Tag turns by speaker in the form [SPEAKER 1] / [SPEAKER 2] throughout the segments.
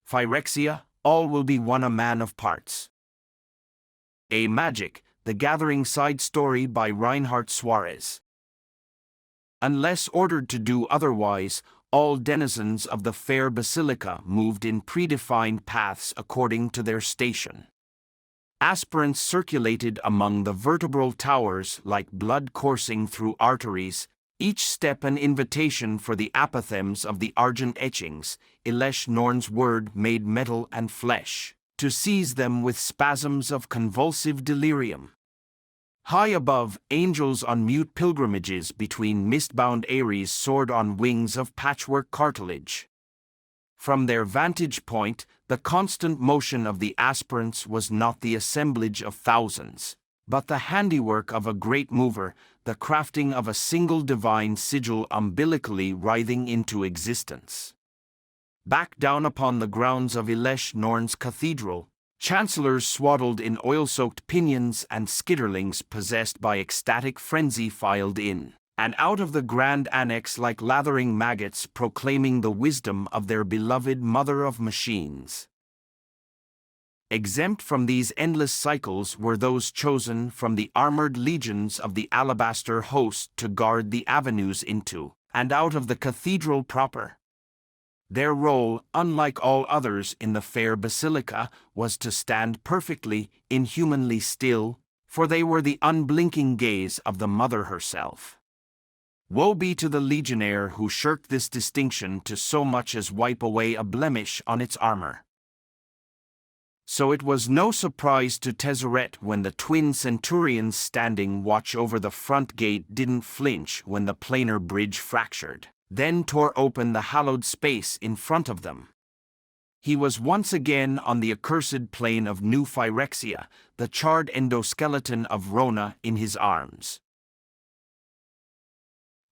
[SPEAKER 1] Phyrexia, all will be one a man of parts. A Magic, The Gathering side story by Reinhardt Suarez. Unless ordered to do otherwise, all denizens of the fair basilica moved in predefined paths according to their station. Aspirants circulated among the vertebral towers like blood coursing through arteries, each step an invitation for the apothegms of the argent etchings, Elesh Norn's word made metal and flesh, to seize them with spasms of convulsive delirium. High above, angels on mute pilgrimages between mist-bound Ares soared on wings of patchwork cartilage. From their vantage point, the constant motion of the aspirants was not the assemblage of thousands, but the handiwork of a great mover, the crafting of a single divine sigil umbilically writhing into existence. Back down upon the grounds of Elesh Norn's cathedral, chancellors swaddled in oil-soaked pinions and skitterlings possessed by ecstatic frenzy filed in, and out of the grand annex like lathering maggots proclaiming the wisdom of their beloved mother of machines. Exempt from these endless cycles were those chosen from the armored legions of the alabaster host to guard the avenues into and out of the cathedral proper. Their role, unlike all others in the fair basilica, was to stand perfectly, inhumanly still, for they were the unblinking gaze of the mother herself. Woe be to the legionnaire who shirked this distinction to so much as wipe away a blemish on its armor. So it was no surprise to Tezzeret when the twin centurions standing watch over the front gate didn't flinch when the planar bridge fractured, then tore open the hallowed space in front of them. He was once again on the accursed plain of New Phyrexia, the charred endoskeleton of Rona in his arms.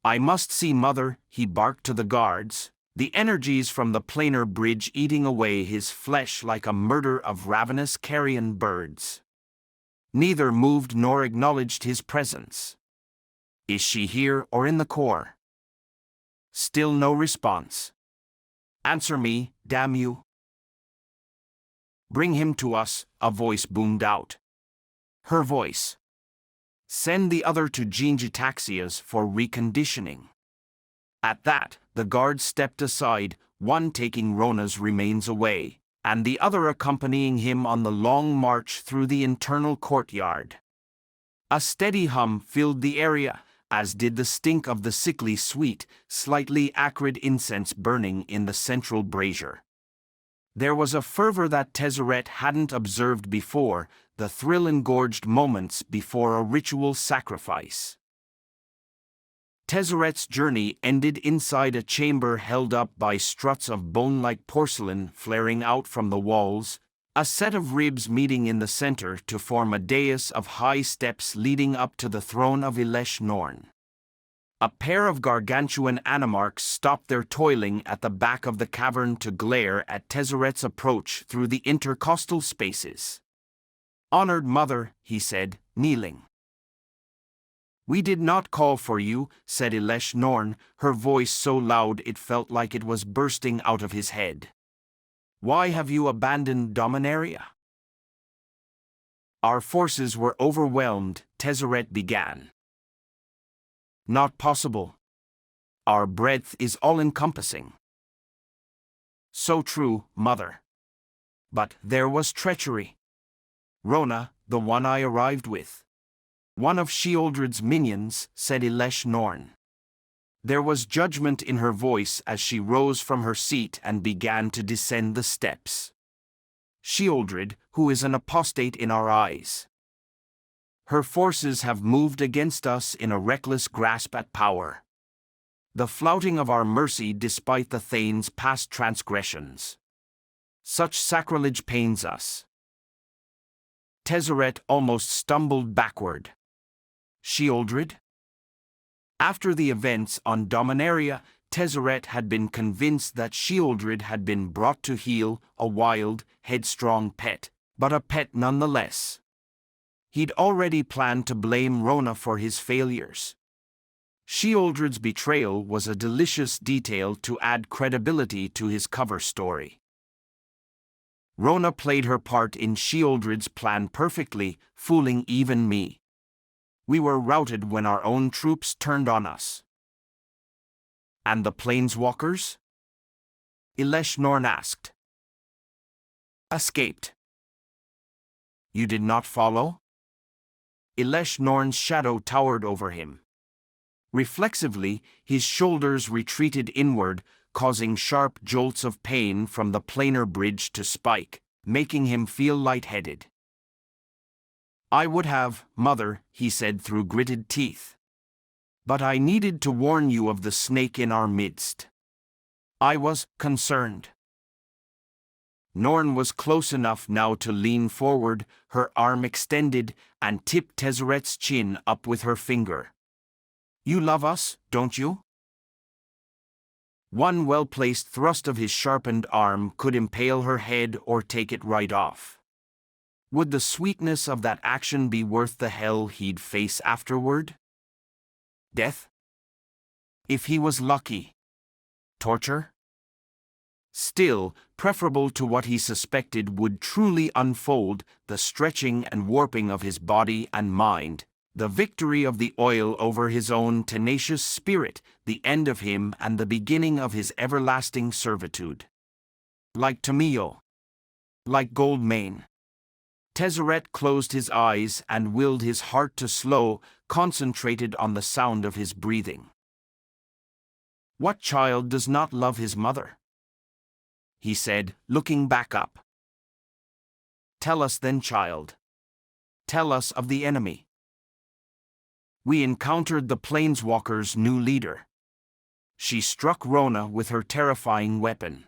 [SPEAKER 1] "I must see Mother," he barked to the guards, the energies from the planar bridge eating away his flesh like a murder of ravenous carrion birds. Neither moved nor acknowledged his presence. "Is she here or in the core?" Still no response. "Answer me, damn you." "Bring him to us," a voice boomed out. Her voice. "Send the other to Gingitaxias for reconditioning." At that, the guards stepped aside, one taking Rona's remains away, and the other accompanying him on the long march through the internal courtyard. A steady hum filled the area, as did the stink of the sickly sweet, slightly acrid incense burning in the central brazier. There was a fervor that Tezzeret hadn't observed before, the thrill-engorged moments before a ritual sacrifice. Tezzeret's journey ended inside a chamber held up by struts of bone-like porcelain flaring out from the walls, a set of ribs meeting in the center to form a dais of high steps leading up to the throne of Elesh Norn. A pair of gargantuan animarchs stopped their toiling at the back of the cavern to glare at Tezzeret's approach through the intercostal spaces. "Honored Mother," he said, kneeling. "We did not call for you," said Elesh Norn, her voice so loud it felt like it was bursting out of his head. "Why have you abandoned Dominaria?" "Our forces were overwhelmed," Tezzeret began. "Not possible. Our breadth is all-encompassing." "So true, Mother. But there was treachery. Rona, the one I arrived with. One of Sheoldred's minions," said Elesh Norn. There was judgment in her voice as she rose from her seat and began to descend the steps. "Sheoldred, who is an apostate in our eyes. Her forces have moved against us in a reckless grasp at power. The flouting of our mercy despite the Thane's past transgressions. Such sacrilege pains us." Tezzeret almost stumbled backward. Sheoldred? After the events on Dominaria, Tezzeret had been convinced that Sheoldred had been brought to heel, a wild, headstrong pet, but a pet nonetheless. He'd already planned to blame Rona for his failures. Sheoldred's betrayal was a delicious detail to add credibility to his cover story. Rona played her part in Sheoldred's plan perfectly, fooling even me. We were routed when our own troops turned on us. And the planeswalkers? Elesh Norn asked. Escaped. You did not follow? Elesh Norn's shadow towered over him. Reflexively, his shoulders retreated inward, causing sharp jolts of pain from the planar bridge to spike, making him feel lightheaded. I would have, Mother, he said through gritted teeth. But I needed to warn you of the snake in our midst. I was concerned. Norn was close enough now to lean forward, her arm extended, and tip Tezzeret's chin up with her finger. You love us, don't you? One well-placed thrust of his sharpened arm could impale her head or take it right off. Would the sweetness of that action be worth the hell he'd face afterward? Death? If he was lucky. Torture? Still, preferable to what he suspected would truly unfold, the stretching and warping of his body and mind, the victory of the oil over his own tenacious spirit, the end of him and the beginning of his everlasting servitude. Like Tomillo. Like Goldmane. Tezzeret closed his eyes and willed his heart to slow, concentrated on the sound of his breathing. What child does not love his mother? He said, looking back up. Tell us then, child. Tell us of the enemy. We encountered the Planeswalker's new leader. She struck Rona with her terrifying weapon.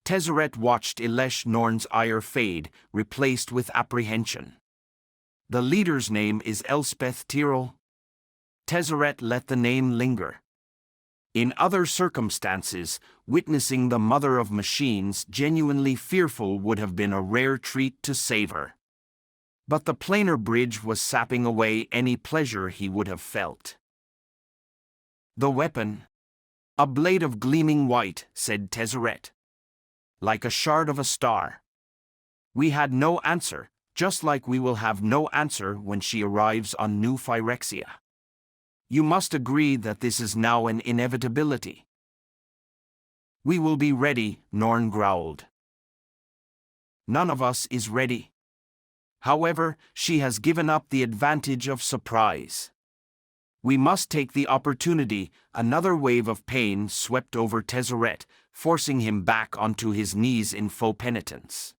[SPEAKER 1] Tezzeret watched Elesh Norn's ire fade, replaced with apprehension. The leader's name is Elspeth Tyrell. Tezzeret let the name linger. In other circumstances, witnessing the mother of machines genuinely fearful would have been a rare treat to savor. But the planar bridge was sapping away any pleasure he would have felt. The weapon? A blade of gleaming white, said Tezzeret. Like a shard of a star. We had no answer, just like we will have no answer when she arrives on New Phyrexia. You must agree that this is now an inevitability. We will be ready, Norn growled. None of us is ready. However, she has given up the advantage of surprise. We must take the opportunity. Another wave of pain swept over Tezzeret, forcing him back onto his knees in faux penitence.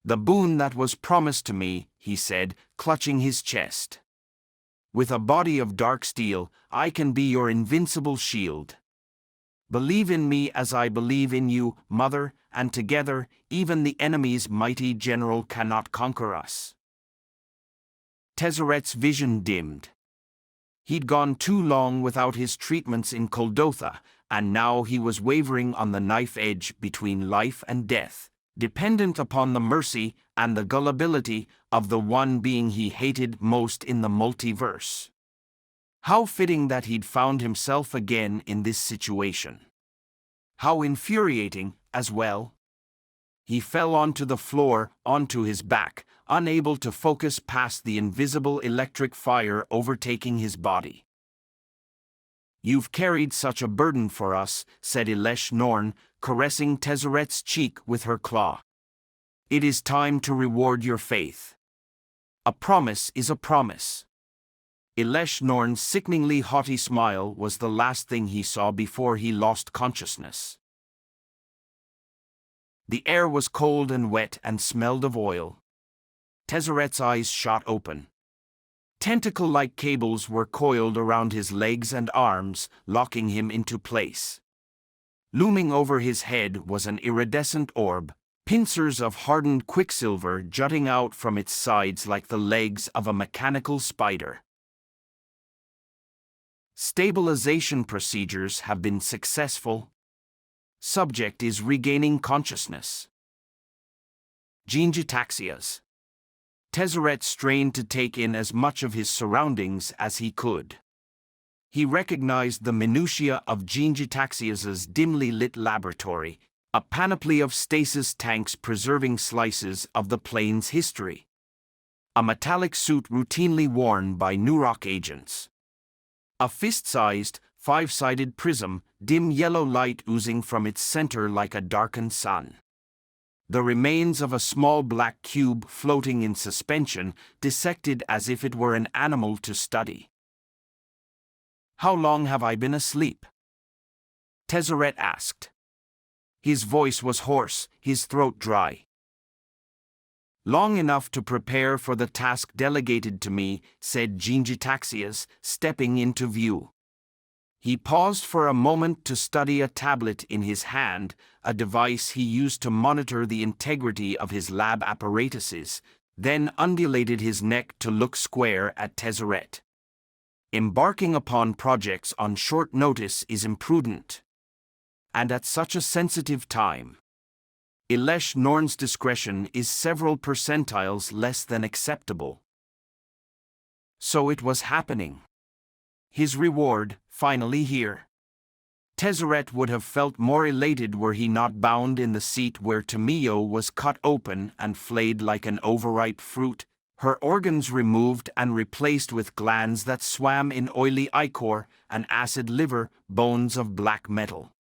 [SPEAKER 1] The boon that was promised to me, he said, clutching his chest. With a body of dark steel, I can be your invincible shield. Believe in me as I believe in you, Mother, and together, even the enemy's mighty general cannot conquer us. Tezzeret's vision dimmed. He'd gone too long without his treatments in Kuldotha, and now he was wavering on the knife edge between life and death, dependent upon the mercy and the gullibility of the one being he hated most in the multiverse. How fitting that he'd found himself again in this situation. How infuriating, as well. He fell onto the floor, onto his back, unable to focus past the invisible electric fire overtaking his body. You've carried such a burden for us, said Elesh Norn, caressing Tezzeret's cheek with her claw. It is time to reward your faith. A promise is a promise. Elesh Norn's sickeningly haughty smile was the last thing he saw before he lost consciousness. The air was cold and wet and smelled of oil. Tezzeret's eyes shot open. Tentacle-like cables were coiled around his legs and arms, locking him into place. Looming over his head was an iridescent orb, pincers of hardened quicksilver jutting out from its sides like the legs of a mechanical spider. Stabilization procedures have been successful. Subject is regaining consciousness. Gingietaxias. Tezzeret strained to take in as much of his surroundings as he could. He recognized the minutiae of Gingietaxias's dimly lit laboratory, A panoply of stasis tanks preserving slices of the plane's history. A metallic suit routinely worn by Nurok agents. A fist-sized, five-sided prism, dim yellow light oozing from its center like a darkened sun. The remains of a small black cube floating in suspension, dissected as if it were an animal to study. "How long have I been asleep?" Tezzeret asked. His voice was hoarse, his throat dry. "Long enough to prepare for the task delegated to me," said Gingitaxias, stepping into view. He paused for a moment to study a tablet in his hand, a device he used to monitor the integrity of his lab apparatuses, then undulated his neck to look square at Tezzeret. "Embarking upon projects on short notice is imprudent. And at such a sensitive time. Elesh Norn's discretion is several percentiles less than acceptable." So it was happening. His reward, finally here. Tezzeret would have felt more elated were he not bound in the seat where Tamio was cut open and flayed like an overripe fruit, her organs removed and replaced with glands that swam in oily ichor and acid liver, bones of black metal.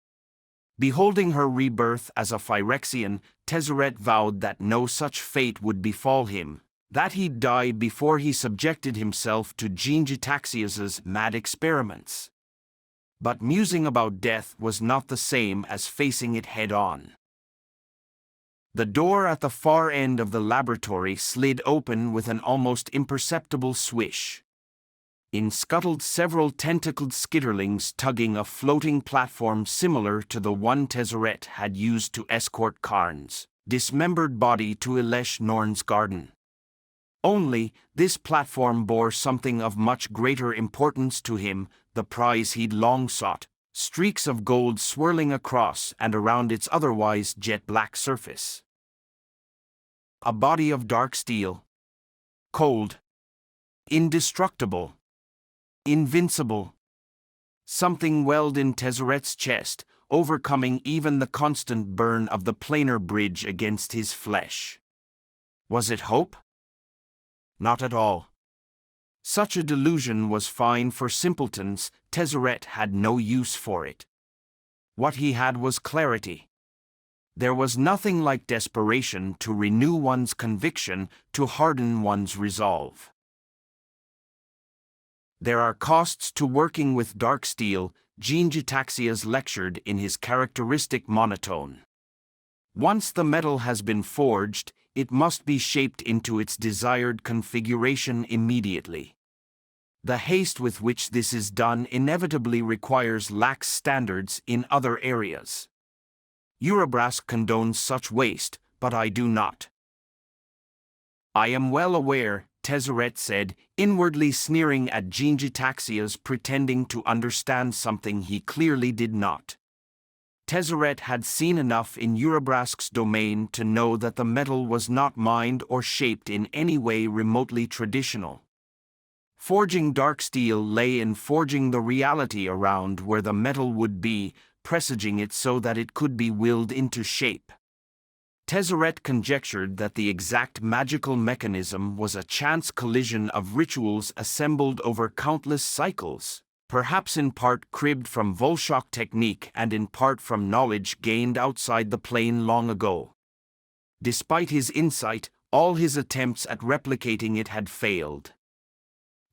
[SPEAKER 1] Beholding her rebirth as a Phyrexian, Tezzeret vowed that no such fate would befall him, that he'd die before he subjected himself to Gingitaxias's mad experiments. But musing about death was not the same as facing it head-on. The door at the far end of the laboratory slid open with an almost imperceptible swish. In scuttled several tentacled skitterlings tugging a floating platform similar to the one Tezzeret had used to escort Karn's dismembered body to Elesh Norn's garden. Only, this platform bore something of much greater importance to him, the prize he'd long sought, streaks of gold swirling across and around its otherwise jet-black surface. A body of dark steel. Cold. Indestructible. Invincible. Something welled in Tezzeret's chest, overcoming even the constant burn of the planar bridge against his flesh. Was it hope? Not at all. Such a delusion was fine for simpletons. Tezzeret had no use for it. What he had was clarity. There was nothing like desperation to renew one's conviction, to harden one's resolve. "There are costs to working with dark steel," Gingitaxias lectured in his characteristic monotone. "Once the metal has been forged, it must be shaped into its desired configuration immediately. The haste with which this is done inevitably requires lax standards in other areas. Urabrask condones such waste, but I do not." "I am well aware," Tezzeret said, inwardly sneering at Gingitaxias pretending to understand something he clearly did not. Tezzeret had seen enough in Urabrask's domain to know that the metal was not mined or shaped in any way remotely traditional. Forging dark steel lay in forging the reality around where the metal would be, presaging it so that it could be willed into shape. Tezzeret conjectured that the exact magical mechanism was a chance collision of rituals assembled over countless cycles, perhaps in part cribbed from Volshok technique and in part from knowledge gained outside the plane long ago. Despite his insight, all his attempts at replicating it had failed.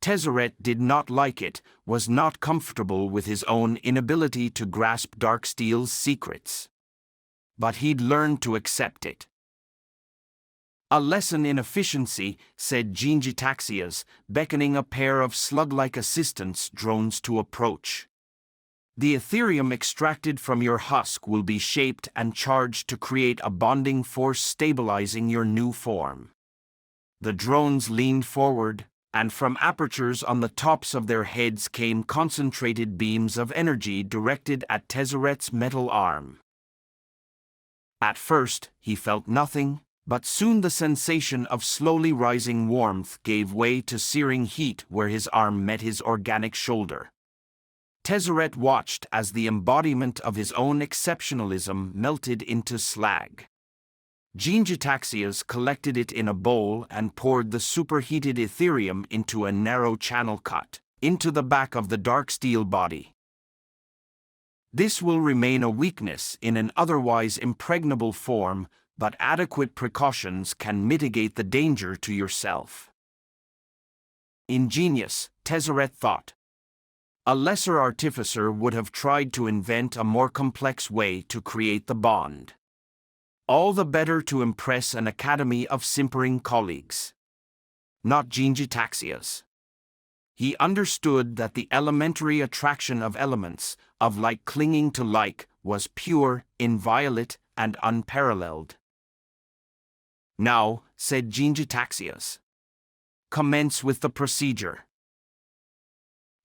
[SPEAKER 1] Tezzeret did not like it, was not comfortable with his own inability to grasp dark steel's secrets. But he'd learned to accept it. "A lesson in efficiency," said Gingitaxias, beckoning a pair of slug-like assistants drones to approach. "The Ethereum extracted from your husk will be shaped and charged to create a bonding force stabilizing your new form." The drones leaned forward, and from apertures on the tops of their heads came concentrated beams of energy directed at Tezzeret's metal arm. At first, he felt nothing, but soon the sensation of slowly rising warmth gave way to searing heat where his arm met his organic shoulder. Tezzeret watched as the embodiment of his own exceptionalism melted into slag. Jean-Gitaxias collected it in a bowl and poured the superheated Ethereum into a narrow channel cut into the back of the dark steel body. This will remain a weakness in an otherwise impregnable form, but adequate precautions can mitigate the danger to yourself. Ingenious, Tezzeret thought. A lesser artificer would have tried to invent a more complex way to create the bond. All the better to impress an academy of simpering colleagues. Not Jean-Gitaxias. He understood that the elementary attraction of elements, of like clinging to like, was pure, inviolate, and unparalleled. Now, said Jean-Gitaxias, commence with the procedure.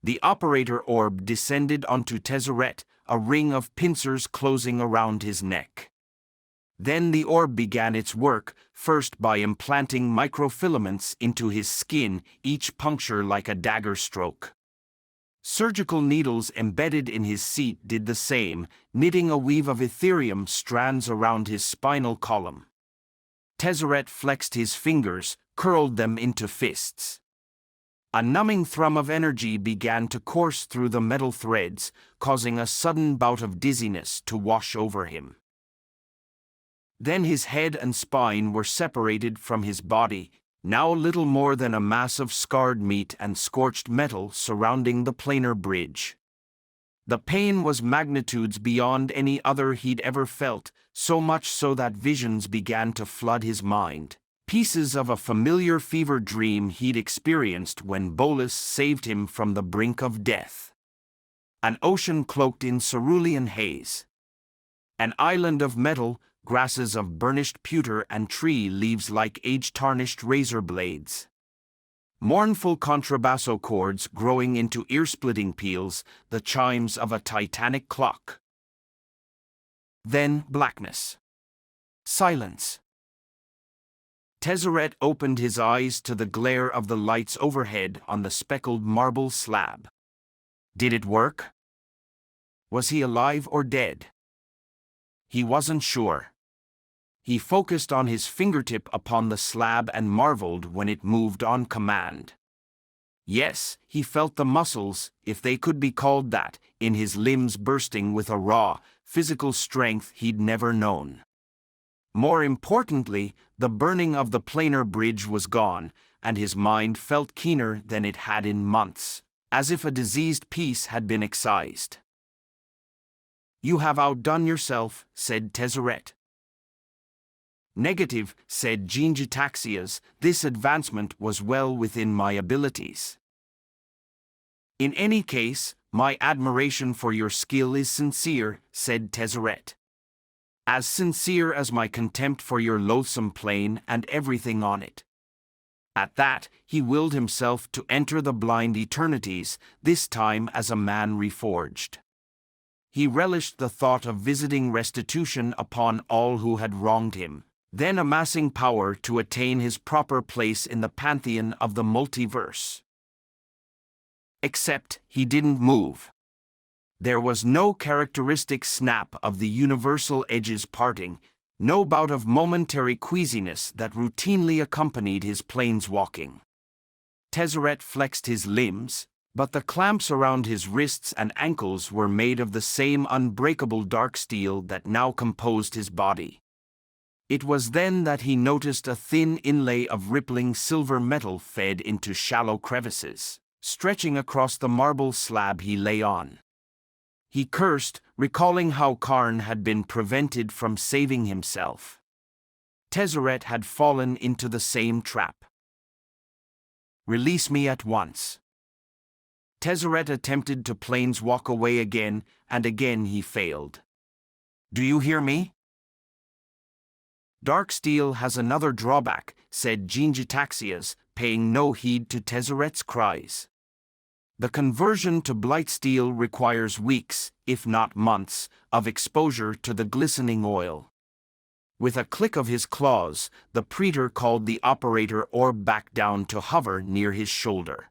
[SPEAKER 1] The operator orb descended onto Tezzeret, a ring of pincers closing around his neck. Then the orb began its work, first by implanting microfilaments into his skin, each puncture like a dagger stroke. Surgical needles embedded in his seat did the same, knitting a weave of Ethereum strands around his spinal column. Tezzeret flexed his fingers, curled them into fists. A numbing thrum of energy began to course through the metal threads, causing a sudden bout of dizziness to wash over him. Then his head and spine were separated from his body, now little more than a mass of scarred meat and scorched metal surrounding the planar bridge. The pain was magnitudes beyond any other he'd ever felt, so much so that visions began to flood his mind. Pieces of a familiar fever dream he'd experienced when Bolus saved him from the brink of death. An ocean cloaked in cerulean haze. An island of metal, grasses of burnished pewter and tree leaves like age-tarnished razor blades. Mournful contrabasso chords growing into ear-splitting peals, the chimes of a titanic clock. Then blackness. Silence. Tezzeret opened his eyes to the glare of the lights overhead on the speckled marble slab. Did it work? Was he alive or dead? He wasn't sure. He focused on his fingertip upon the slab and marveled when it moved on command. Yes, he felt the muscles, if they could be called that, in his limbs bursting with a raw, physical strength he'd never known. More importantly, the burning of the planar bridge was gone, and his mind felt keener than it had in months, as if a diseased piece had been excised. You have outdone yourself, said Tezzeret. Negative, said Jean-Gitaxias, this advancement was well within my abilities. In any case, my admiration for your skill is sincere, said Tezzeret. As sincere as my contempt for your loathsome plane and everything on it. At that, he willed himself to enter the blind eternities, this time as a man reforged. He relished the thought of visiting restitution upon all who had wronged him, then amassing power to attain his proper place in the pantheon of the multiverse. Except he didn't move. There was no characteristic snap of the universal edges parting, no bout of momentary queasiness that routinely accompanied his planeswalking. Tezzeret flexed his limbs, but the clamps around his wrists and ankles were made of the same unbreakable dark steel that now composed his body. It was then that he noticed a thin inlay of rippling silver metal fed into shallow crevices, stretching across the marble slab he lay on. He cursed, recalling how Karn had been prevented from saving himself. Tezzeret had fallen into the same trap. Release me at once. Tezzeret attempted to planeswalk away again, and again he failed. Do you hear me? Dark steel has another drawback, said Jean-Gitaxias, paying no heed to Tezzeret's cries. The conversion to blight steel requires weeks, if not months, of exposure to the glistening oil. With a click of his claws, the praetor called the operator orb back down to hover near his shoulder.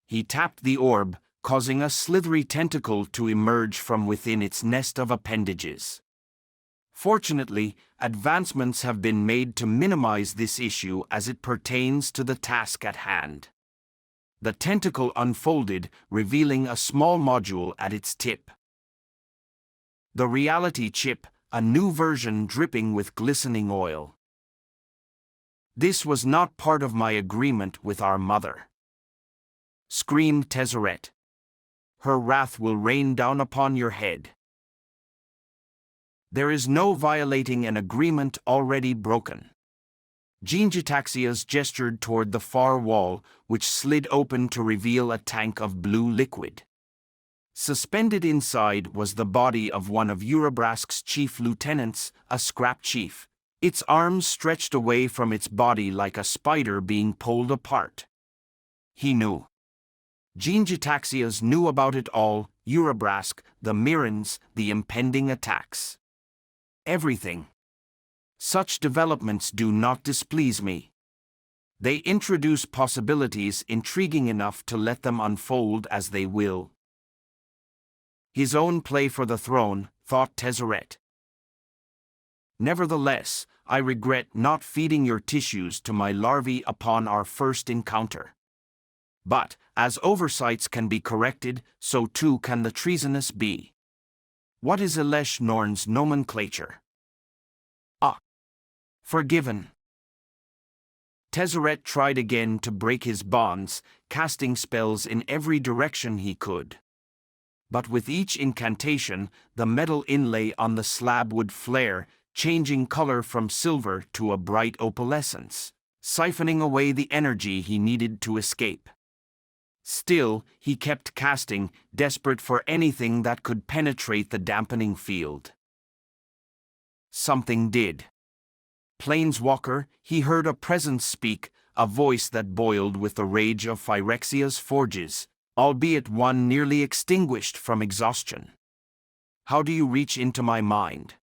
[SPEAKER 1] He tapped the orb, causing a slithery tentacle to emerge from within its nest of appendages. Fortunately, advancements have been made to minimize this issue as it pertains to the task at hand. The tentacle unfolded, revealing a small module at its tip. The reality chip, a new version dripping with glistening oil. This was not part of my agreement with our mother, screamed Tezzeret. Her wrath will rain down upon your head. There is no violating an agreement already broken. Gingiataxias gestured toward the far wall, which slid open to reveal a tank of blue liquid. Suspended inside was the body of one of Urabrask's chief lieutenants, a scrap chief, its arms stretched away from its body like a spider being pulled apart. He knew. Gingiataxias knew about it all: Urabrask, the Mirans, the impending attacks. Everything. Such developments do not displease me. They introduce possibilities intriguing enough to let them unfold as they will. His own play for the throne, thought Tezzeret. Nevertheless, I regret not feeding your tissues to my larvae upon our first encounter. But, as oversights can be corrected, so too can the treasonous be. What is Elesh Norn's nomenclature? Forgiven. Tezzeret tried again to break his bonds, casting spells in every direction he could. But with each incantation, the metal inlay on the slab would flare, changing color from silver to a bright opalescence, siphoning away the energy he needed to escape. Still, he kept casting, desperate for anything that could penetrate the dampening field. Something did. Planeswalker, he heard a presence speak, a voice that boiled with the rage of Phyrexia's forges, albeit one nearly extinguished from exhaustion. How do you reach into my mind?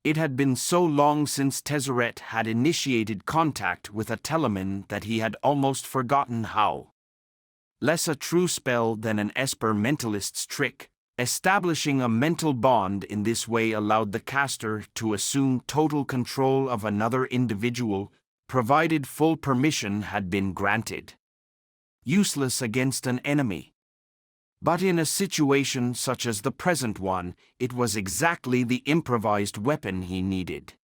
[SPEAKER 1] It had been so long since Tezzeret had initiated contact with a Telemin that he had almost forgotten how. Less a true spell than an Esper mentalist's trick, establishing a mental bond in this way allowed the caster to assume total control of another individual, provided full permission had been granted. Useless against an enemy. But in a situation such as the present one, it was exactly the improvised weapon he needed.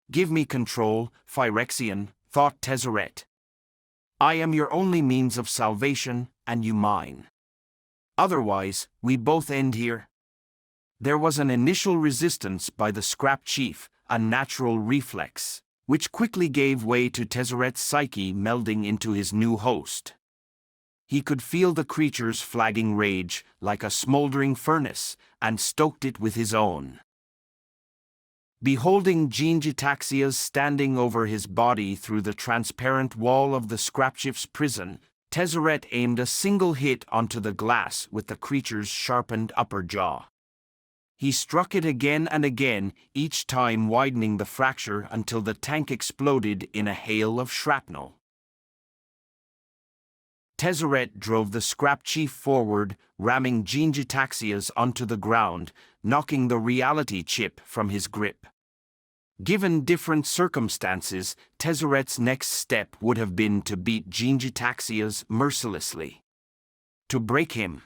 [SPEAKER 1] Give me control, Phyrexian, thought Tezzeret. I am your only means of salvation, and you mine. Otherwise, we both end here. There was an initial resistance by the scrap chief, a natural reflex, which quickly gave way to Tezzeret's psyche melding into his new host. He could feel the creature's flagging rage, like a smoldering furnace, and stoked it with his own. Beholding Gingiataxias standing over his body through the transparent wall of the scrapchief's prison, Tezzeret aimed a single hit onto the glass with the creature's sharpened upper jaw. He struck it again and again, each time widening the fracture until the tank exploded in a hail of shrapnel. Tezzeret drove the scrap chief forward, ramming Gingiataxias onto the ground, knocking the reality chip from his grip. Given different circumstances, Tezzeret's next step would have been to beat Gingiataxias mercilessly. To break him.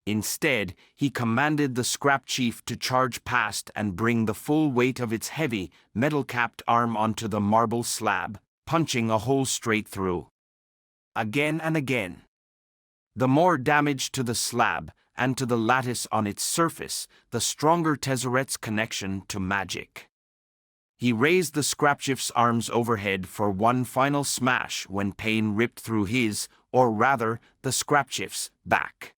[SPEAKER 1] Instead, he commanded the scrap chief to charge past and bring the full weight of its heavy, metal-capped arm onto the marble slab, punching a hole straight through. Again and again. The more damage to the slab, and to the lattice on its surface, the stronger Tezzeret's connection to magic. He raised the scrapchief's arms overhead for one final smash when pain ripped through his, or rather, the scrapchief's, back.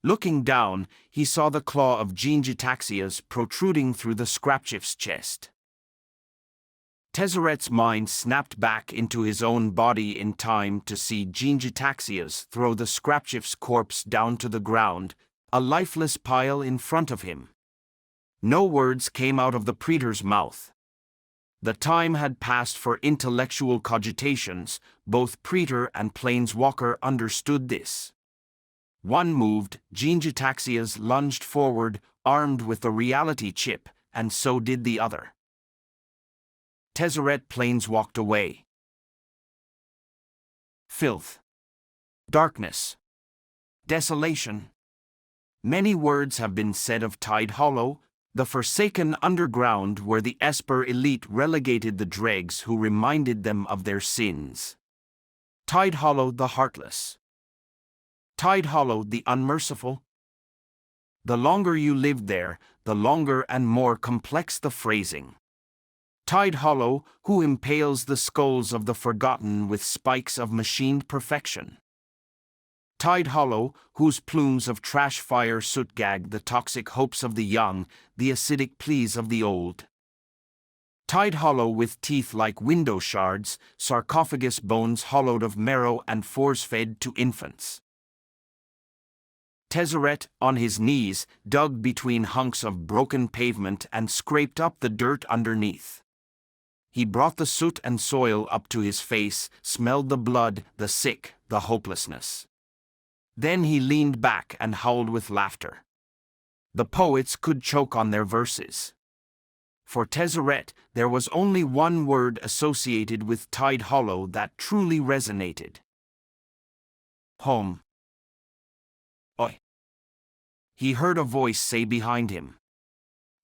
[SPEAKER 1] Looking down, he saw the claw of Gingiataxias protruding through the scrapchief's chest. Tezzeret's mind snapped back into his own body in time to see Gingiataxias throw the scrapchief's corpse down to the ground, a lifeless pile in front of him. No words came out of the praetor's mouth. The time had passed for intellectual cogitations. Both Praetor and Planeswalker understood this. One moved, Genjitaxias lunged forward, armed with the reality chip, and so did the other. Tezzeret planeswalked away. Filth. Darkness. Desolation. Many words have been said of Tide Hollow, the forsaken underground where the Esper elite relegated the dregs who reminded them of their sins. Tide Hollow the heartless. Tide Hollow the unmerciful. The longer you lived there, the longer and more complex the phrasing. Tide Hollow, who impales the skulls of the forgotten with spikes of machined perfection. Tide Hollow, whose plumes of trash fire soot gag the toxic hopes of the young, the acidic pleas of the old. Tide Hollow with teeth like window shards, sarcophagus bones hollowed of marrow and force-fed to infants. Tezzeret, on his knees, dug between hunks of broken pavement and scraped up the dirt underneath. He brought the soot and soil up to his face, smelled the blood, the sick, the hopelessness. Then he leaned back and howled with laughter. The poets could choke on their verses. For Tezzeret, there was only one word associated with Tide Hollow that truly resonated. Home. Oi. He heard a voice say behind him.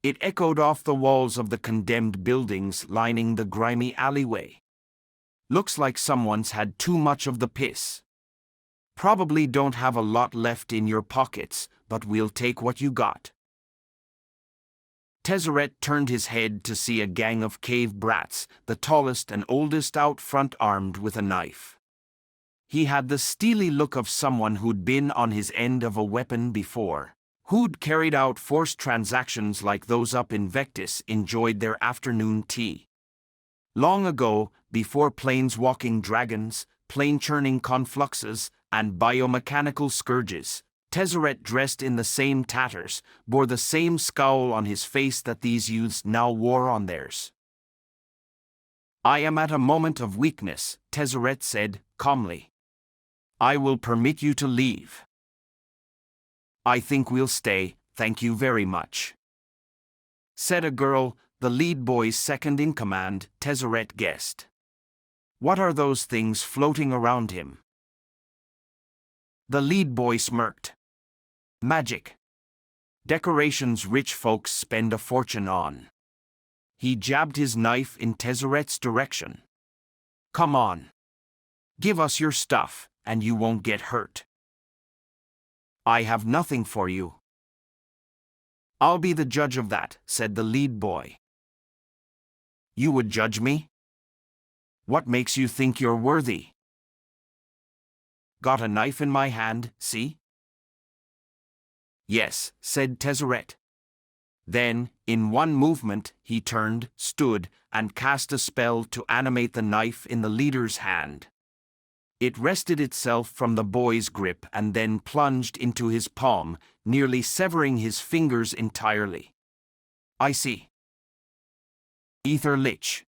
[SPEAKER 1] It echoed off the walls of the condemned buildings lining the grimy alleyway. Looks like someone's had too much of the piss. Probably don't have a lot left in your pockets, but we'll take what you got. Tezzeret turned his head to see a gang of cave brats, the tallest and oldest out front armed with a knife. He had the steely look of someone who'd been on his end of a weapon before, who'd carried out forced transactions like those up in Vectis enjoyed their afternoon tea. Long ago, before planes-walking dragons, plane-churning confluxes, and biomechanical scourges, Tezzeret, dressed in the same tatters, bore the same scowl on his face that these youths now wore on theirs. I am at a moment of weakness, Tezzeret said, calmly. I will permit you to leave. I think we'll stay, thank you very much. Said a girl, the lead boy's second in command, Tezzeret guessed. What are those things floating around him? The lead boy smirked. Magic. Decorations rich folks spend a fortune on. He jabbed his knife in Tezzeret's direction. Come on. Give us your stuff, and you won't get hurt. I have nothing for you. I'll be the judge of that, said the lead boy. You would judge me? What makes you think you're worthy? Got a knife in my hand, see? Yes, said Tezzeret. Then, in one movement, he turned, stood, and cast a spell to animate the knife in the leader's hand. It wrested itself from the boy's grip and then plunged into his palm, nearly severing his fingers entirely. I see. Ether Lich.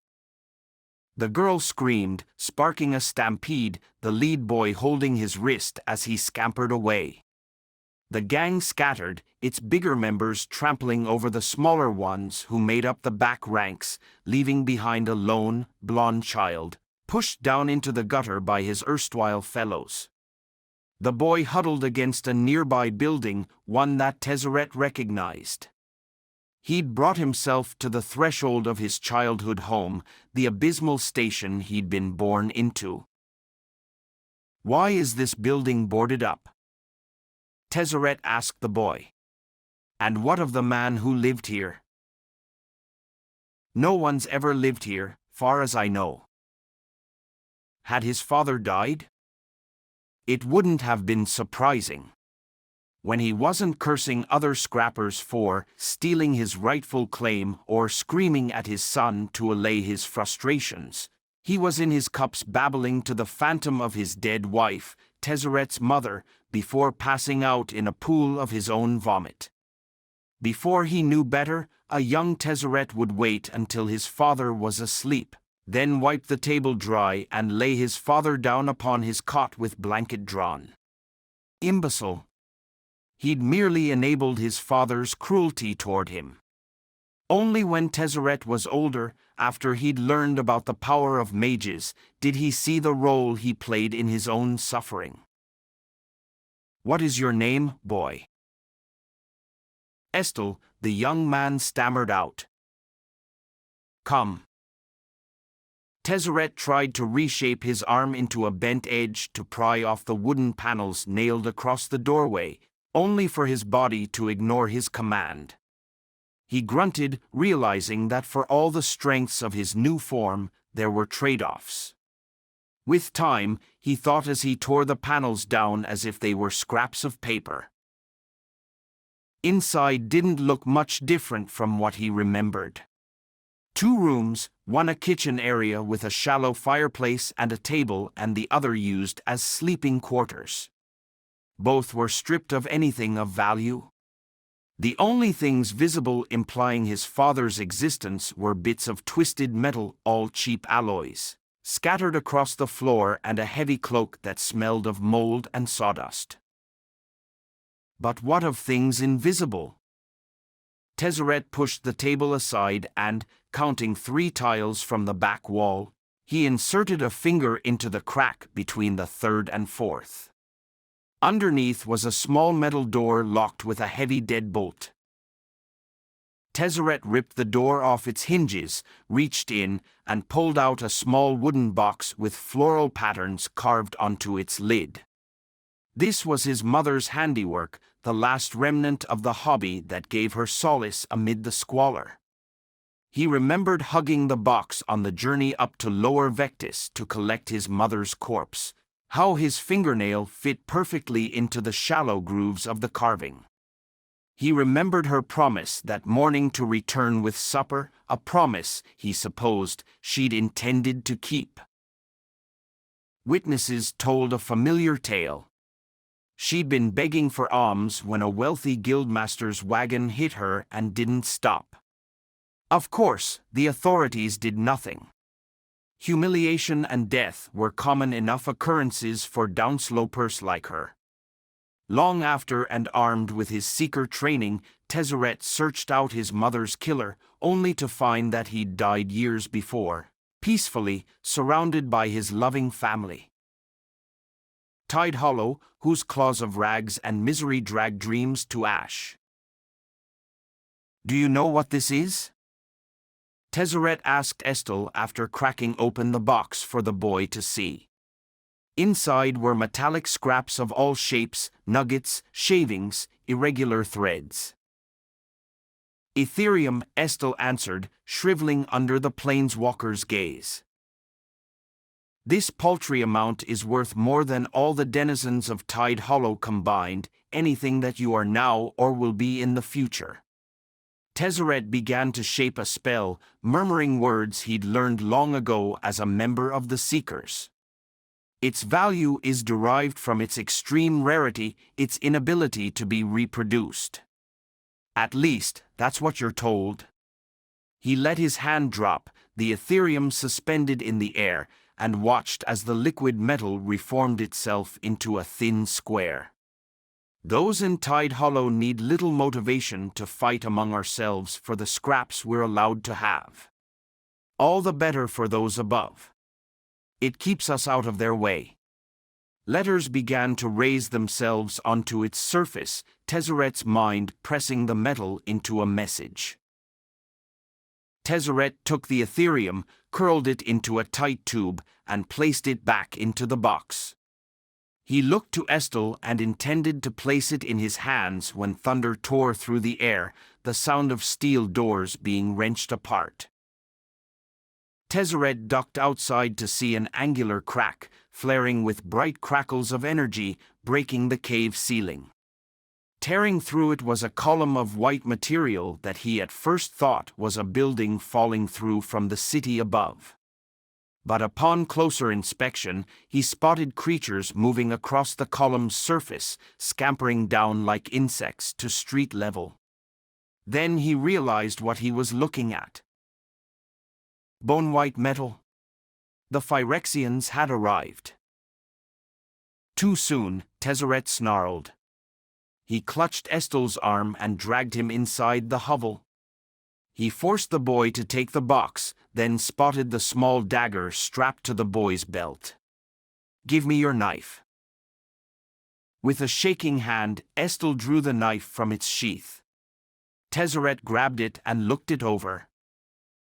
[SPEAKER 1] The girl screamed, sparking a stampede, the lead boy holding his wrist as he scampered away. The gang scattered, its bigger members trampling over the smaller ones who made up the back ranks, leaving behind a lone, blonde child, pushed down into the gutter by his erstwhile fellows. The boy huddled against a nearby building, one that Tezzeret recognized. He'd brought himself to the threshold of his childhood home, the abysmal station he'd been born into. Why is this building boarded up? Tezzeret asked the boy. And what of the man who lived here? No one's ever lived here, far as I know. Had his father died? It wouldn't have been surprising. When he wasn't cursing other scrappers for stealing his rightful claim or screaming at his son to allay his frustrations, he was in his cups babbling to the phantom of his dead wife, Tezzeret's mother, before passing out in a pool of his own vomit. Before he knew better, a young Tezzeret would wait until his father was asleep, then wipe the table dry and lay his father down upon his cot with blanket drawn. Imbecile. He'd merely enabled his father's cruelty toward him. Only when Tezzeret was older, after he'd learned about the power of mages, did he see the role he played in his own suffering. "What is your name, boy?" "Estel," the young man stammered out. "Come." Tezzeret tried to reshape his arm into a bent edge to pry off the wooden panels nailed across the doorway, only for his body to ignore his command. He grunted, realizing that for all the strengths of his new form, there were trade-offs. With time, he thought as he tore the panels down as if they were scraps of paper. Inside didn't look much different from what he remembered. 2 rooms, one a kitchen area with a shallow fireplace and a table, and the other used as sleeping quarters. Both were stripped of anything of value. The only things visible implying his father's existence were bits of twisted metal, all cheap alloys, scattered across the floor, and a heavy cloak that smelled of mold and sawdust. But what of things invisible? Tezzeret pushed the table aside and, counting 3 tiles from the back wall, he inserted a finger into the crack between the 3rd and 4th. Underneath was a small metal door locked with a heavy deadbolt. Tezzeret ripped the door off its hinges, reached in, and pulled out a small wooden box with floral patterns carved onto its lid. This was his mother's handiwork, the last remnant of the hobby that gave her solace amid the squalor. He remembered hugging the box on the journey up to Lower Vectis to collect his mother's corpse, how his fingernail fit perfectly into the shallow grooves of the carving. He remembered her promise that morning to return with supper, a promise, he supposed, she'd intended to keep. Witnesses told a familiar tale. She'd been begging for alms when a wealthy guildmaster's wagon hit her and didn't stop. Of course, the authorities did nothing. Humiliation and death were common enough occurrences for downslopers like her. Long after, and armed with his seeker training, Tezzeret searched out his mother's killer, only to find that he'd died years before, peacefully, surrounded by his loving family. Tide Hollow, whose claws of rags and misery dragged dreams to ash. "Do you know what this is?" Tezzeret asked Estel after cracking open the box for the boy to see. Inside were metallic scraps of all shapes, nuggets, shavings, irregular threads. "Ethereum," Estel answered, shriveling under the planeswalker's gaze. "This paltry amount is worth more than all the denizens of Tide Hollow combined, anything that you are now or will be in the future." Tezzeret began to shape a spell, murmuring words he'd learned long ago as a member of the Seekers. Its value is derived from its extreme rarity, its inability to be reproduced. At least, that's what you're told. He let his hand drop, the Ethereum suspended in the air, and watched as the liquid metal reformed itself into a thin square. "Those in Tide Hollow need little motivation to fight among ourselves for the scraps we're allowed to have. All the better for those above. It keeps us out of their way." Letters began to raise themselves onto its surface, Tezzeret's mind pressing the metal into a message. Tezzeret took the Ethereum, curled it into a tight tube, and placed it back into the box. He looked to Estel and intended to place it in his hands when thunder tore through the air, the sound of steel doors being wrenched apart. Tezzeret ducked outside to see an angular crack, flaring with bright crackles of energy, breaking the cave ceiling. Tearing through it was a column of white material that he at first thought was a building falling through from the city above. But upon closer inspection, he spotted creatures moving across the column's surface, scampering down like insects to street level. Then he realized what he was looking at. Bone-white metal. The Phyrexians had arrived. Too soon, Tezzeret snarled. He clutched Estel's arm and dragged him inside the hovel. He forced the boy to take the box, then spotted the small dagger strapped to the boy's belt. "Give me your knife." With a shaking hand, Estel drew the knife from its sheath. Tezzeret grabbed it and looked it over.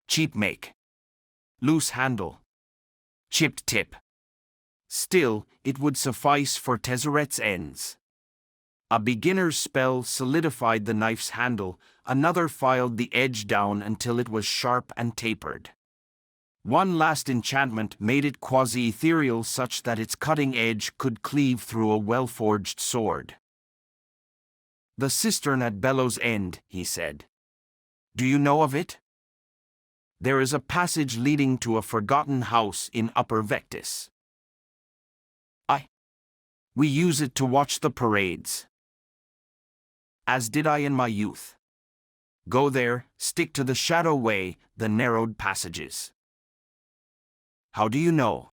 [SPEAKER 1] Cheap make. Loose handle. Chipped tip. Still, it would suffice for Tezzeret's ends. A beginner's spell solidified the knife's handle, another filed the edge down until it was sharp and tapered. One last enchantment made it quasi-ethereal such that its cutting edge could cleave through a well-forged sword. "The cistern at Bellow's End," he said. "Do you know of it? There is a passage leading to a forgotten house in Upper Vectis. We use it to watch the parades. As did I in my youth. Go there, stick to the shadow way, the narrowed passages." "How do you know?"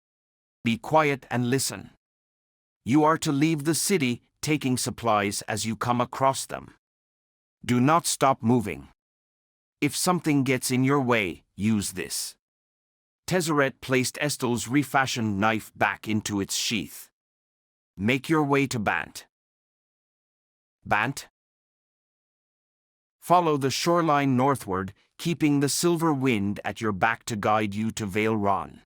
[SPEAKER 1] "Be quiet and listen. You are to leave the city, taking supplies as you come across them. Do not stop moving. If something gets in your way, use this." Tezzeret placed Estel's refashioned knife back into its sheath. "Make your way to Bant." "Bant?" "Follow the shoreline northward, keeping the silver wind at your back to guide you to Vale Ron.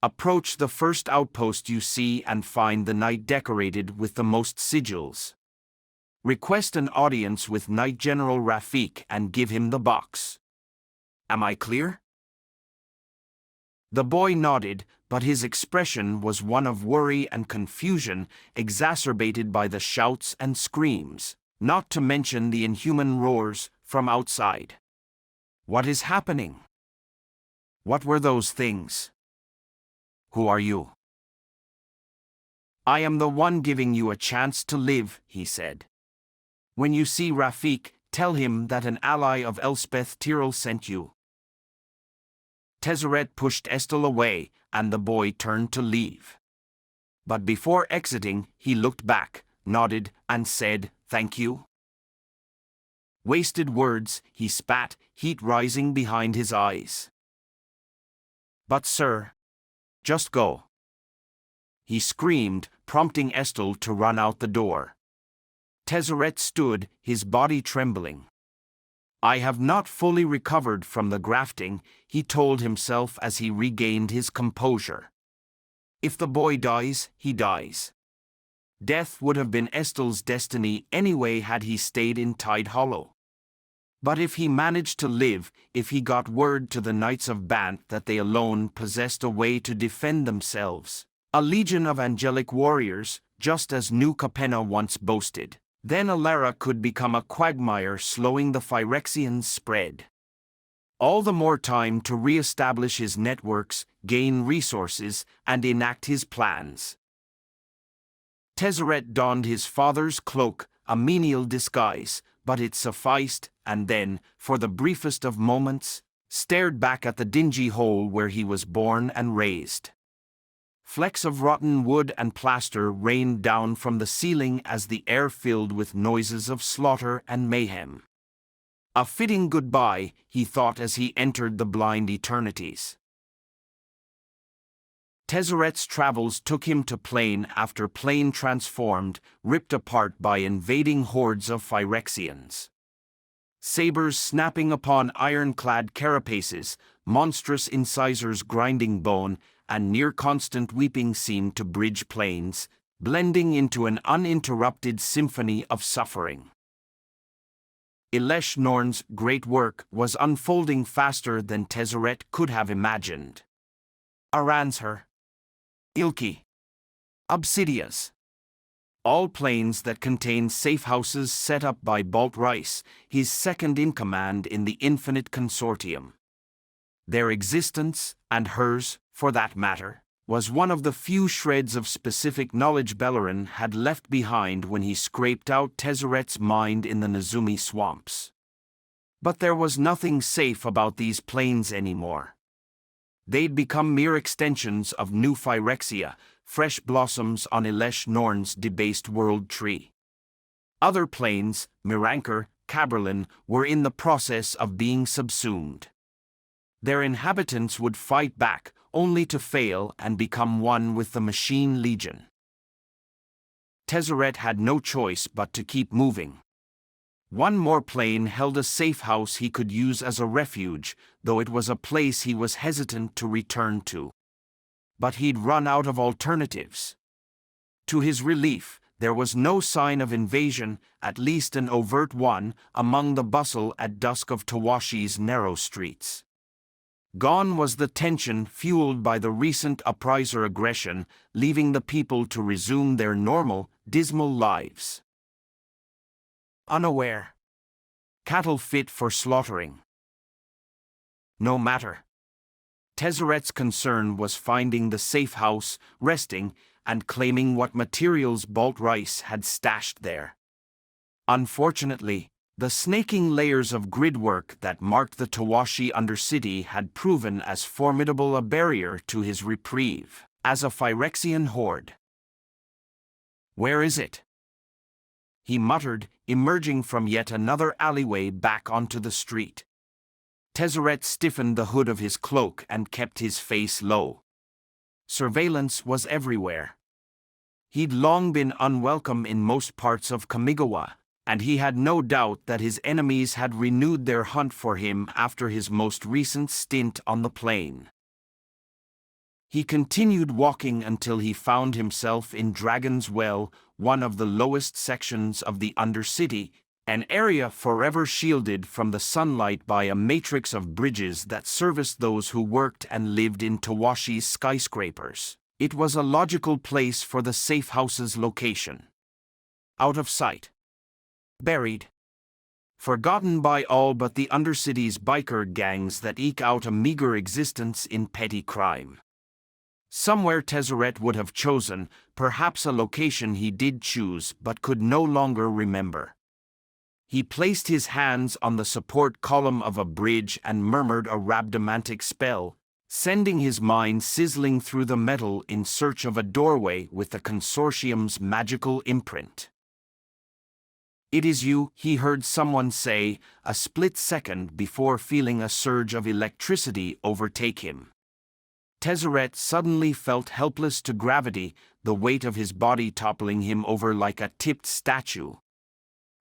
[SPEAKER 1] Approach the first outpost you see and find the knight decorated with the most sigils. Request an audience with Knight General Rafik and give him the box. Am I clear?" The boy nodded, but his expression was one of worry and confusion, exacerbated by the shouts and screams, not to mention the inhuman roars from outside. "What is happening? What were those things? Who are you?" "I am the one giving you a chance to live," he said. "When you see Rafik, tell him that an ally of Elspeth Tyrrell sent you." Tezzeret pushed Estel away, and the boy turned to leave. But before exiting, he looked back, nodded, and said, "Thank you." Wasted words, he spat, heat rising behind his eyes. "But sir, just go," he screamed, prompting Estel to run out the door. Tezzeret stood, his body trembling. "I have not fully recovered from the grafting," he told himself as he regained his composure. If the boy dies, he dies. Death would have been Estel's destiny anyway had he stayed in Tide Hollow. But if he managed to live, if he got word to the Knights of Bant that they alone possessed a way to defend themselves, a legion of angelic warriors, just as New Capenna once boasted, then Alara could become a quagmire slowing the Phyrexians' spread. All the more time to re-establish his networks, gain resources, and enact his plans. Tezzeret donned his father's cloak, a menial disguise, but it sufficed, and then, for the briefest of moments, stared back at the dingy hole where he was born and raised. Flecks of rotten wood and plaster rained down from the ceiling as the air filled with noises of slaughter and mayhem. A fitting goodbye, he thought as he entered the blind eternities. Tezzeret's travels took him to plane after plane transformed, ripped apart by invading hordes of Phyrexians. Sabers snapping upon ironclad carapaces, monstrous incisors grinding bone, and near-constant weeping seemed to bridge planes, blending into an uninterrupted symphony of suffering. Elesh Norn's great work was unfolding faster than Tezzeret could have imagined. Aranshar, Ilki, Obsidias. All planes that contained safe houses set up by Balt Rice, his second-in-command in the Infinite Consortium. Their existence, and hers, for that matter, was one of the few shreds of specific knowledge Bellerin had left behind when he scraped out Tezzeret's mind in the Nezumi swamps. But there was nothing safe about these plains anymore. They'd become mere extensions of new Phyrexia, fresh blossoms on Elesh Norn's debased world tree. Other plains, Mirankar, Caberlin, were in the process of being subsumed. Their inhabitants would fight back, only to fail and become one with the Machine Legion. Tezzeret had no choice but to keep moving. One more plane held a safe house he could use as a refuge, though it was a place he was hesitant to return to. But he'd run out of alternatives. To his relief, there was no sign of invasion, at least an overt one, among the bustle at dusk of Tawashi's narrow streets. Gone was the tension fueled by the recent upriser aggression, leaving the people to resume their normal, dismal lives. Unaware. Cattle fit for slaughtering. No matter. Tezzeret's concern was finding the safe house, resting, and claiming what materials Balt Rice had stashed there. Unfortunately, the snaking layers of gridwork that marked the Tawashi Undercity had proven as formidable a barrier to his reprieve as a Phyrexian horde. "Where is it?" he muttered, emerging from yet another alleyway back onto the street. Tezzeret stiffened the hood of his cloak and kept his face low. Surveillance was everywhere. He'd long been unwelcome in most parts of Kamigawa, and he had no doubt that his enemies had renewed their hunt for him after his most recent stint on the plain. He continued walking until he found himself in Dragon's Well, one of the lowest sections of the Undercity, an area forever shielded from the sunlight by a matrix of bridges that serviced those who worked and lived in Tawashi's skyscrapers. It was a logical place for the safe house's location. Out of sight. Buried. Forgotten by all but the Undercity's biker gangs that eke out a meager existence in petty crime. Somewhere Tezzeret would have chosen, perhaps a location he did choose but could no longer remember. He placed his hands on the support column of a bridge and murmured a rhabdomantic spell, sending his mind sizzling through the metal in search of a doorway with the consortium's magical imprint. "It is you," he heard someone say, a split second before feeling a surge of electricity overtake him. Tezzeret suddenly felt helpless to gravity, the weight of his body toppling him over like a tipped statue.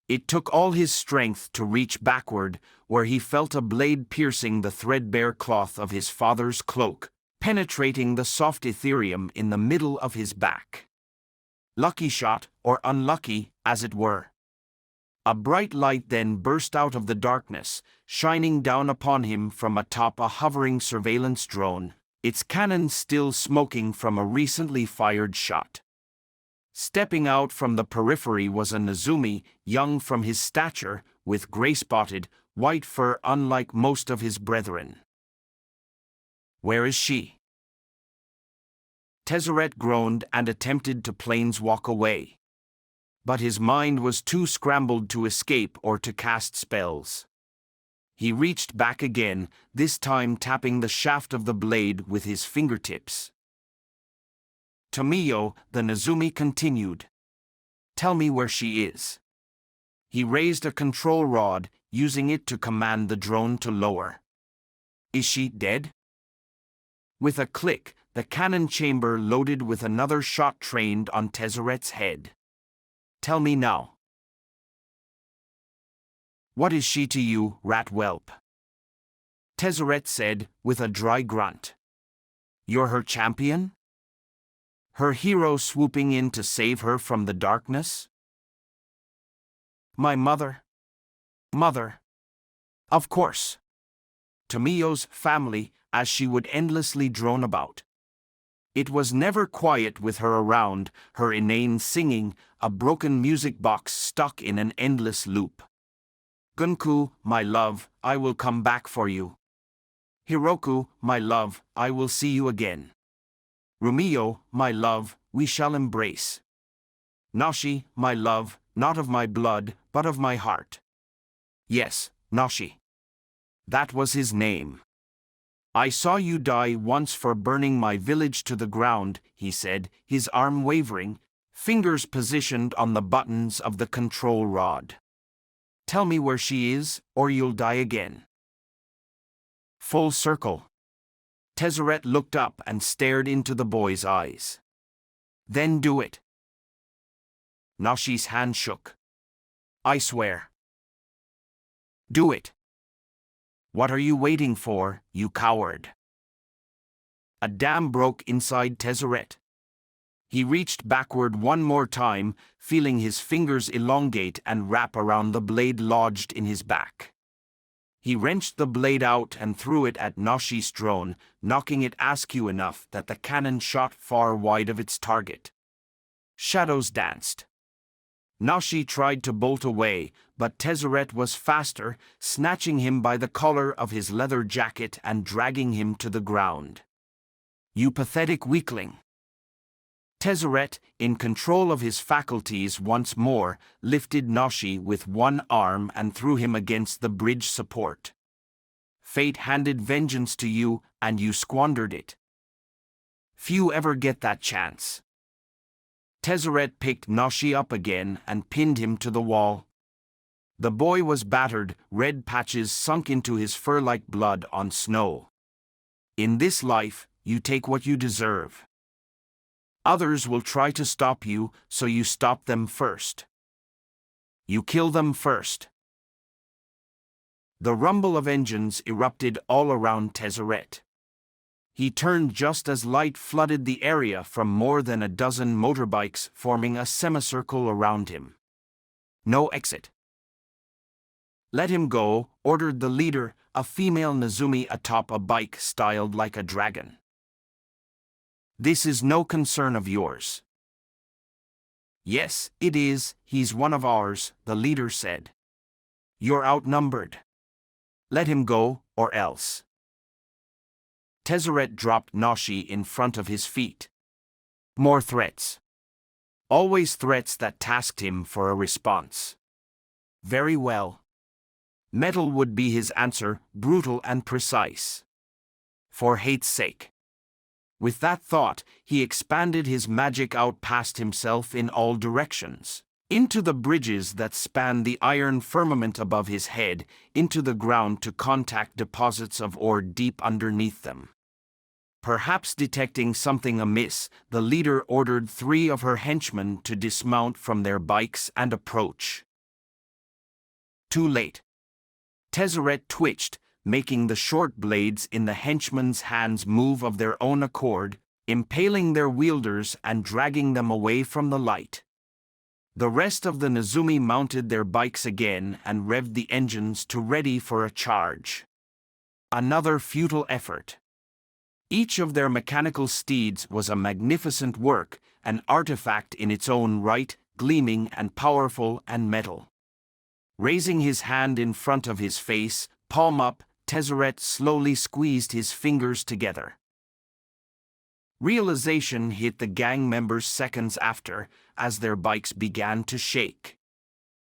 [SPEAKER 1] It took all his strength to reach backward, where he felt a blade piercing the threadbare cloth of his father's cloak, penetrating the soft ethereum in the middle of his back. Lucky shot, or unlucky, as it were. A bright light then burst out of the darkness, shining down upon him from atop a hovering surveillance drone, its cannon still smoking from a recently fired shot. Stepping out from the periphery was a Nezumi, young from his stature, with gray-spotted, white fur unlike most of his brethren. "Where is she?" Tezzeret groaned and attempted to planeswalk away. But his mind was too scrambled to escape or to cast spells. He reached back again, this time tapping the shaft of the blade with his fingertips. "Tomiyo," the Nezumi continued. "Tell me where she is." He raised a control rod, using it to command the drone to lower. "Is she dead?" With a click, the cannon chamber loaded with another shot trained on Tezzeret's head. "Tell me now." "What is she to you, rat whelp?" Tezzeret said, with a dry grunt. "You're her champion? Her hero swooping in to save her from the darkness?" "My mother." "Mother." "Of course." Tomiyo's family, as she would endlessly drone about. It was never quiet with her around, her inane singing, a broken music box stuck in an endless loop. "Gunku, my love, I will come back for you. Hiroku, my love, I will see you again. Rumiyo, my love, we shall embrace. Nashi, my love, not of my blood, but of my heart. Yes, Nashi." That was his name. I saw you die once for burning my village to the ground, he said, his arm wavering, fingers positioned on the buttons of the control rod. Tell me where she is, or you'll die again. Full circle. Tezzeret looked up and stared into the boy's eyes. Then do it. Noshi's hand shook. I swear. Do it. What are you waiting for, you coward? A dam broke inside Tezzeret. He reached backward one more time, feeling his fingers elongate and wrap around the blade lodged in his back. He wrenched the blade out and threw it at Noshi's drone, knocking it askew enough that the cannon shot far wide of its target. Shadows danced. Noshi tried to bolt away, but Tezzeret was faster, snatching him by the collar of his leather jacket and dragging him to the ground. You pathetic weakling! Tezzeret, in control of his faculties once more, lifted Noshi with one arm and threw him against the bridge support. Fate handed vengeance to you, and you squandered it. Few ever get that chance. Tezzeret picked Noshi up again and pinned him to the wall. The boy was battered, red patches sunk into his fur like blood on snow. In this life, you take what you deserve. Others will try to stop you, so you stop them first. You kill them first. The rumble of engines erupted all around Tezzeret. He turned just as light flooded the area from more than a dozen motorbikes forming a semicircle around him. No exit. Let him go, ordered the leader, a female Nezumi atop a bike styled like a dragon. This is no concern of yours. Yes, it is, he's one of ours, the leader said. You're outnumbered. Let him go, or else. Tezzeret dropped Noshi in front of his feet. More threats. Always threats that tasked him for a response. Very well. Metal would be his answer, brutal and precise. For hate's sake. With that thought, he expanded his magic out past himself in all directions. Into the bridges that spanned the iron firmament above his head, into the ground to contact deposits of ore deep underneath them. Perhaps detecting something amiss, the leader ordered 3 of her henchmen to dismount from their bikes and approach. Too late. Tezzeret twitched, making the short blades in the henchmen's hands move of their own accord, impaling their wielders and dragging them away from the light. The rest of the Nezumi mounted their bikes again and revved the engines to ready for a charge. Another futile effort. Each of their mechanical steeds was a magnificent work, an artifact in its own right, gleaming and powerful and metal. Raising his hand in front of his face, palm up, Tezzeret slowly squeezed his fingers together. Realization hit the gang members seconds after, as their bikes began to shake.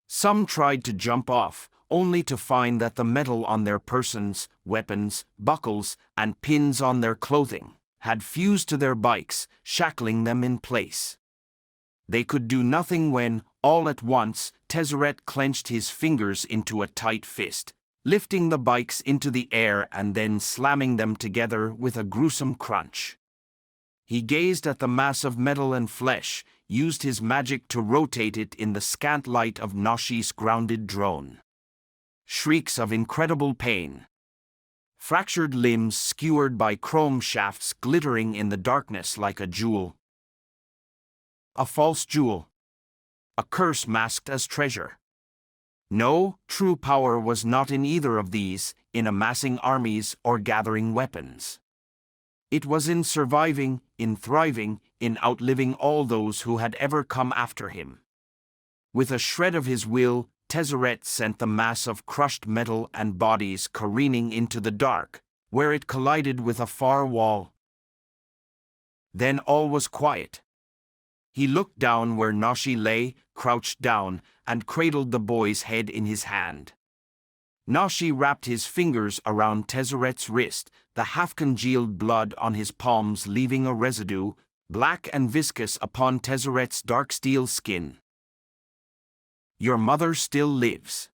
[SPEAKER 1] Some tried to jump off, only to find that the metal on their persons, weapons, buckles, and pins on their clothing had fused to their bikes, shackling them in place. They could do nothing when, all at once, Tezzeret clenched his fingers into a tight fist, lifting the bikes into the air and then slamming them together with a gruesome crunch. He gazed at the mass of metal and flesh, used his magic to rotate it in the scant light of Noshi's grounded drone. Shrieks of incredible pain. Fractured limbs skewered by chrome shafts glittering in the darkness like a jewel. A false jewel. A curse masked as treasure. No, true power was not in either of these, in amassing armies or gathering weapons. It was in surviving, in thriving, in outliving all those who had ever come after him. With a shred of his will, Tezzeret sent the mass of crushed metal and bodies careening into the dark, where it collided with a far wall. Then all was quiet. He looked down where Noshi lay, crouched down, and cradled the boy's head in his hand. Nashi wrapped his fingers around Tezzeret's wrist, the half-congealed blood on his palms leaving a residue, black and viscous upon Tezzeret's dark steel skin. "Your mother still lives."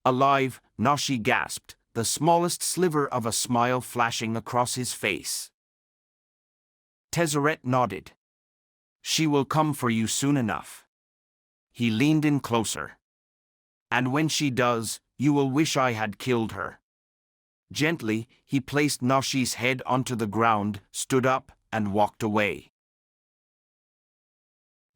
[SPEAKER 1] "Alive," Nashi gasped, the smallest sliver of a smile flashing across his face. Tezzeret nodded. "She will come for you soon enough." He leaned in closer. "And when she does, you will wish I had killed her." Gently, he placed Nashi's head onto the ground, stood up, and walked away.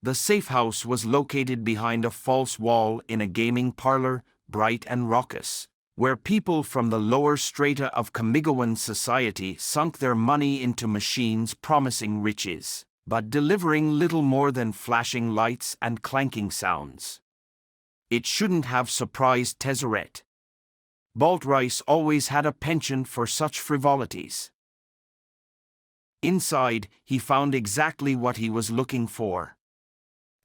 [SPEAKER 1] The safe house was located behind a false wall in a gaming parlor, bright and raucous, where people from the lower strata of Kamigawan society sunk their money into machines promising riches, but delivering little more than flashing lights and clanking sounds. It shouldn't have surprised Tezzeret. Baltrice always had a penchant for such frivolities. Inside, he found exactly what he was looking for.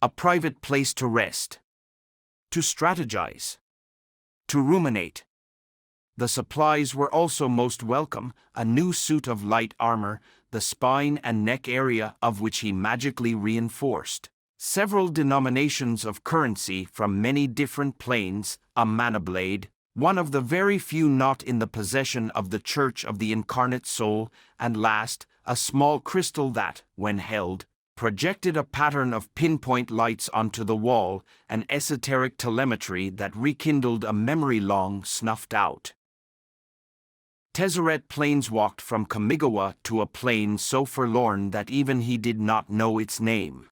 [SPEAKER 1] A private place to rest. To strategize. To ruminate. The supplies were also most welcome, a new suit of light armor, the spine and neck area of which he magically reinforced. Several denominations of currency from many different planes, a mana blade, one of the very few not in the possession of the Church of the Incarnate Soul, and last, a small crystal that, when held, projected a pattern of pinpoint lights onto the wall, an esoteric telemetry that rekindled a memory long snuffed out. Tezzeret planeswalked from Kamigawa to a plane so forlorn that even he did not know its name.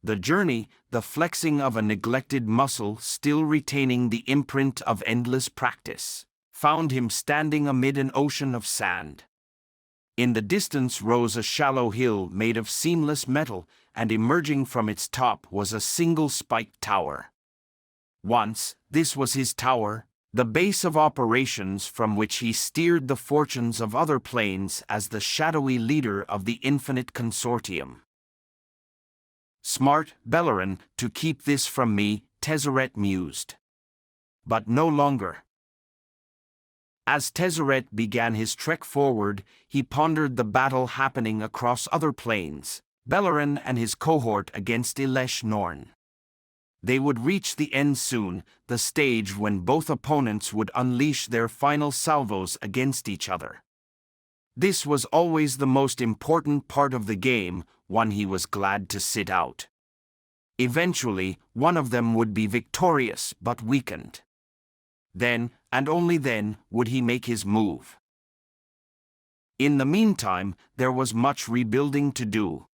[SPEAKER 1] The journey, the flexing of a neglected muscle still retaining the imprint of endless practice, found him standing amid an ocean of sand. In the distance rose a shallow hill made of seamless metal, and emerging from its top was a single spiked tower. Once, this was his tower, the base of operations from which he steered the fortunes of other planes as the shadowy leader of the Infinite Consortium. "Smart, Bellerin, to keep this from me," Tezzeret mused. But no longer. As Tezzeret began his trek forward, he pondered the battle happening across other planes, Bellerin and his cohort against Elesh Norn. They would reach the end soon, the stage when both opponents would unleash their final salvos against each other. This was always the most important part of the game, one he was glad to sit out. Eventually, one of them would be victorious but weakened. Then, and only then, would he make his move. In the meantime, there was much rebuilding to do.